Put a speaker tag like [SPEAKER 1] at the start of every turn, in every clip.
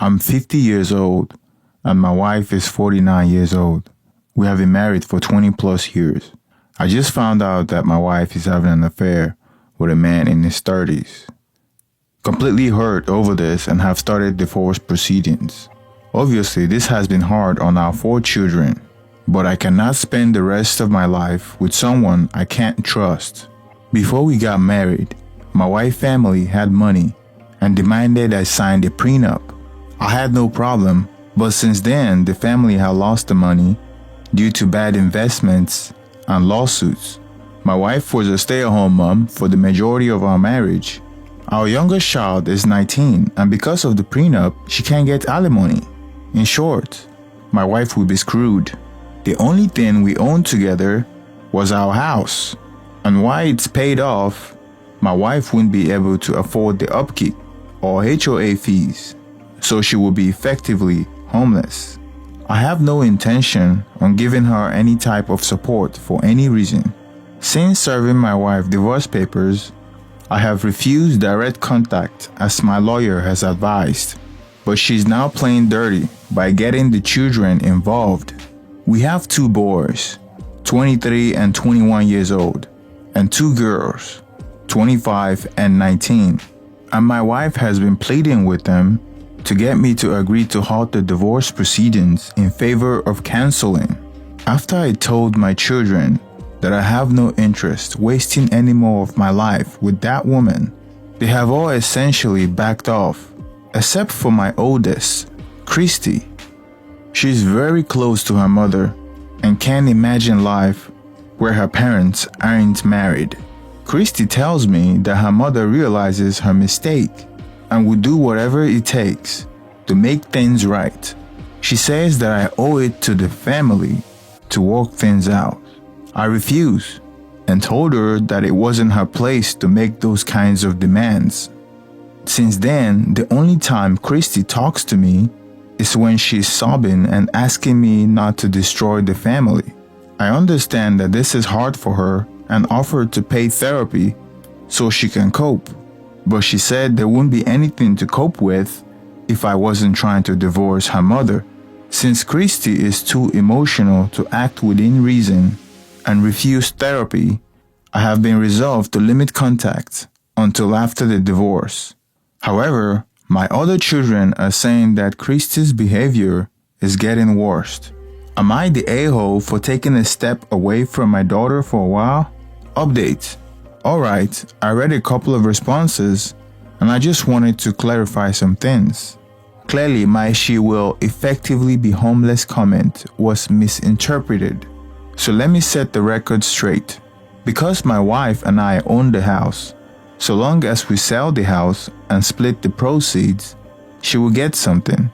[SPEAKER 1] I'm 50 years old and my wife is 49 years old. We have been married for 20 plus years. I just found out that my wife is having an affair with a man in his 30s. Completely hurt over this and have started divorce proceedings. Obviously, this has been hard on our 4 children, but I cannot spend the rest of my life with someone I can't trust. Before we got married, my wife's family had money and demanded I sign a prenup. I had no problem, but since then the family had lost the money due to bad investments and lawsuits. My wife was a stay-at-home mom for the majority of our marriage. Our youngest child is 19, and because of the prenup, she can't get alimony. In short, my wife will be screwed. The only thing we owned together was our house, and while it's paid off, my wife wouldn't be able to afford the upkeep or HOA fees, so she will be effectively homeless. I have no intention on giving her any type of support for any reason. Since serving my wife divorce papers, I have refused direct contact as my lawyer has advised, but she's now playing dirty by getting the children involved. We have 2 boys, 23 and 21 years old, and 2 girls, 25 and 19, and my wife has been pleading with them to get me to agree to halt the divorce proceedings in favor of canceling. After I told my children that I have no interest wasting any more of my life with that woman, they have all essentially backed off, except for my oldest, Christy. She's very close to her mother and can't imagine life where her parents aren't married. Christy tells me that her mother realizes her mistake and will do whatever it takes to make things right. She says that I owe it to the family to work things out. I refused and told her that it wasn't her place to make those kinds of demands. Since then, the only time Christy talks to me is when she's sobbing and asking me not to destroy the family. I understand that this is hard for her and offered to pay therapy so she can cope, but she said there wouldn't be anything to cope with if I wasn't trying to divorce her mother. Since Christy is too emotional to act within reason and refuse therapy, I have been resolved to limit contact until after the divorce. However, my other children are saying that Christy's behavior is getting worse. Am I the a-hole for taking a step away from my daughter for a while? Update. Alright, I read a couple of responses and I just wanted to clarify some things. Clearly, my "she will effectively be homeless" comment was misinterpreted. So let me set the record straight. Because my wife and I own the house, so long as we sell the house and split the proceeds, she will get something.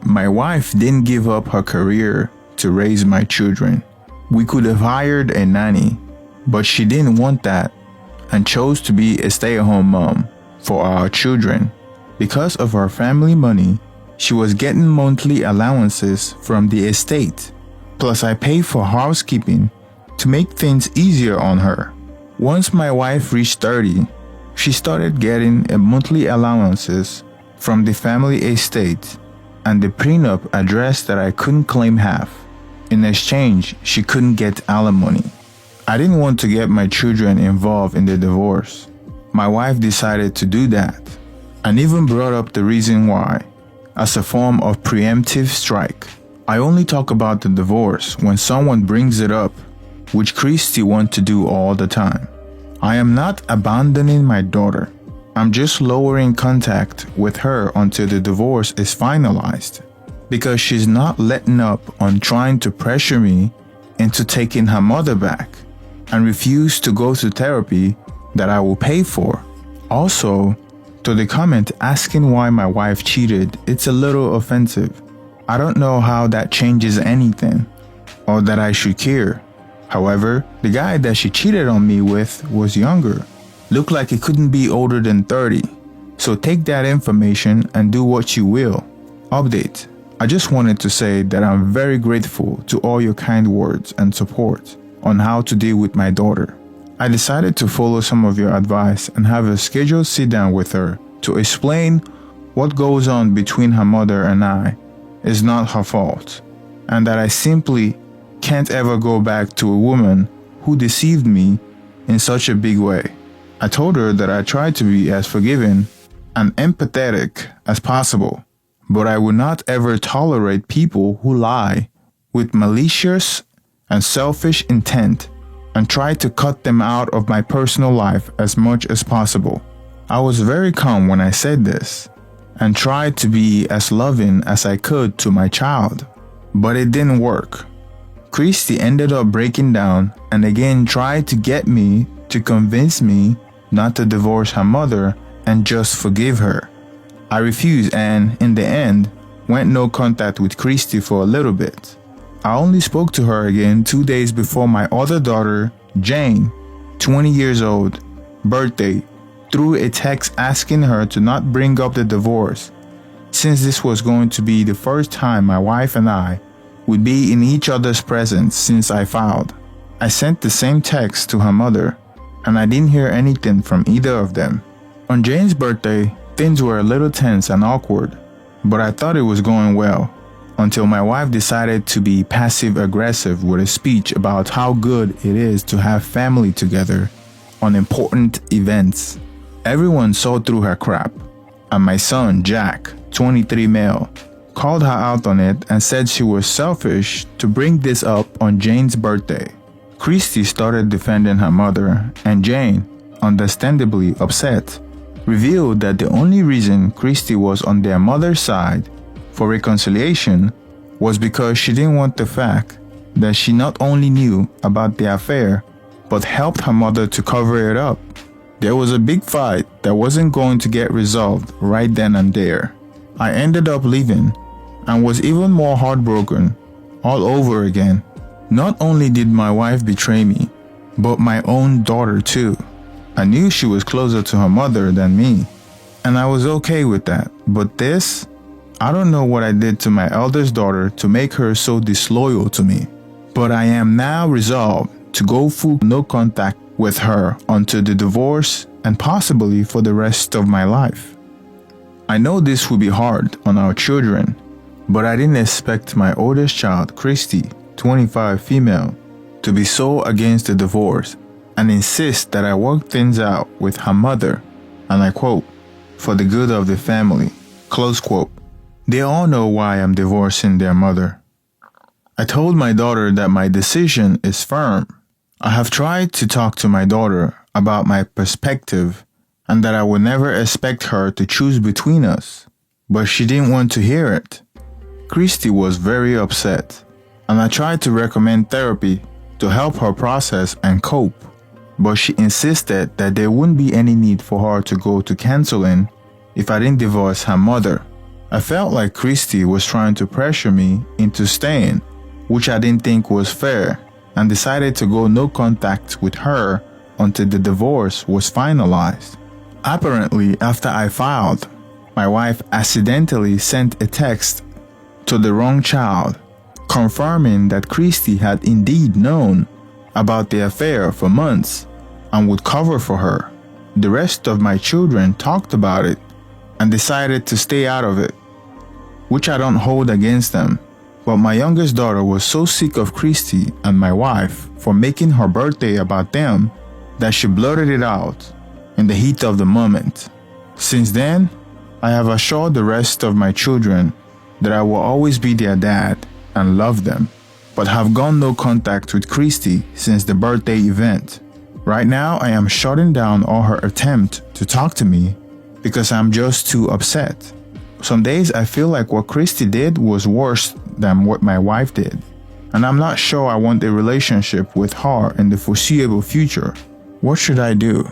[SPEAKER 1] My wife didn't give up her career to raise my children. We could have hired a nanny, but she didn't want that and chose to be a stay-at-home mom for our children. Because of our family money, she was getting monthly allowances from the estate. Plus, I pay for housekeeping to make things easier on her. Once my wife reached 30, she started getting a monthly allowances from the family estate, and the prenup addressed that I couldn't claim half. In exchange, she couldn't get alimony. I didn't want to get my children involved in the divorce. My wife decided to do that, and even brought up the reason why, as a form of preemptive strike. I only talk about the divorce when someone brings it up, which Christy wants to do all the time. I am not abandoning my daughter. I'm just lowering contact with her until the divorce is finalized, because she's not letting up on trying to pressure me into taking her mother back and refuse to go to therapy that I will pay for. Also, to the comment asking why my wife cheated, it's a little offensive. I don't know how that changes anything or that I should care. However, the guy that she cheated on me with was younger. Looked like he couldn't be older than 30. So take that information and do what you will. Update. I just wanted to say that I'm very grateful to all your kind words and support on how to deal with my daughter. I decided to follow some of your advice and have a scheduled sit down with her to explain what goes on between her mother and I is not her fault, and that I simply can't ever go back to a woman who deceived me in such a big way. I told her that I tried to be as forgiving and empathetic as possible, but I would not ever tolerate people who lie with malicious and selfish intent and try to cut them out of my personal life as much as possible. I was very calm when I said this and tried to be as loving as I could to my child, but it didn't work. Christy ended up breaking down and again tried to get me to convince me not to divorce her mother and just forgive her. I refused and, in the end, went no contact with Christy for a little bit. I only spoke to her again 2 days before my other daughter, Jane, 20 years old, birthday, through a text asking her to not bring up the divorce, since this was going to be the first time my wife and I would be in each other's presence since I filed. I sent the same text to her mother, and I didn't hear anything from either of them. On Jane's birthday, things were a little tense and awkward, but I thought it was going well, until my wife decided to be passive-aggressive with a speech about how good it is to have family together on important events. Everyone saw through her crap, and my son, Jack, 23 male, called her out on it and said she was selfish to bring this up on Jane's birthday. Christy started defending her mother, and Jane, understandably upset, revealed that the only reason Christy was on their mother's side for reconciliation was because she didn't want the fact that she not only knew about the affair, but helped her mother to cover it up. There was a big fight that wasn't going to get resolved right then and there. I ended up leaving and was even more heartbroken all over again. Not only did my wife betray me, but my own daughter too. I knew she was closer to her mother than me, and I was okay with that. But this, I don't know what I did to my eldest daughter to make her so disloyal to me. But I am now resolved to go full no contact with her until the divorce and possibly for the rest of my life. I know this will be hard on our children, but I didn't expect my oldest child, Christy, 25 female, to be so against the divorce and insist that I work things out with her mother, and I quote, for the good of the family, close quote. They all know why I'm divorcing their mother. I told my daughter that my decision is firm. I have tried to talk to my daughter about my perspective and that I would never expect her to choose between us, but she didn't want to hear it. Christy was very upset, and I tried to recommend therapy to help her process and cope, but she insisted that there wouldn't be any need for her to go to counseling if I didn't divorce her mother. I felt like Christy was trying to pressure me into staying, which I didn't think was fair, and decided to go no contact with her until the divorce was finalized. Apparently, after I filed, my wife accidentally sent a text to the wrong child, confirming that Christy had indeed known about the affair for months and would cover for her. The rest of my children talked about it and decided to stay out of it, which I don't hold against them. But my youngest daughter was so sick of Christy and my wife for making her birthday about them that she blurted it out in the heat of the moment. Since then, I have assured the rest of my children that I will always be their dad and love them, but have gone no contact with Christy since the birthday event. Right now, I am shutting down all her attempt to talk to me because I'm just too upset. Some days I feel like what Christy did was worse than what my wife did, and I'm not sure I want a relationship with her in the foreseeable future. What should I do?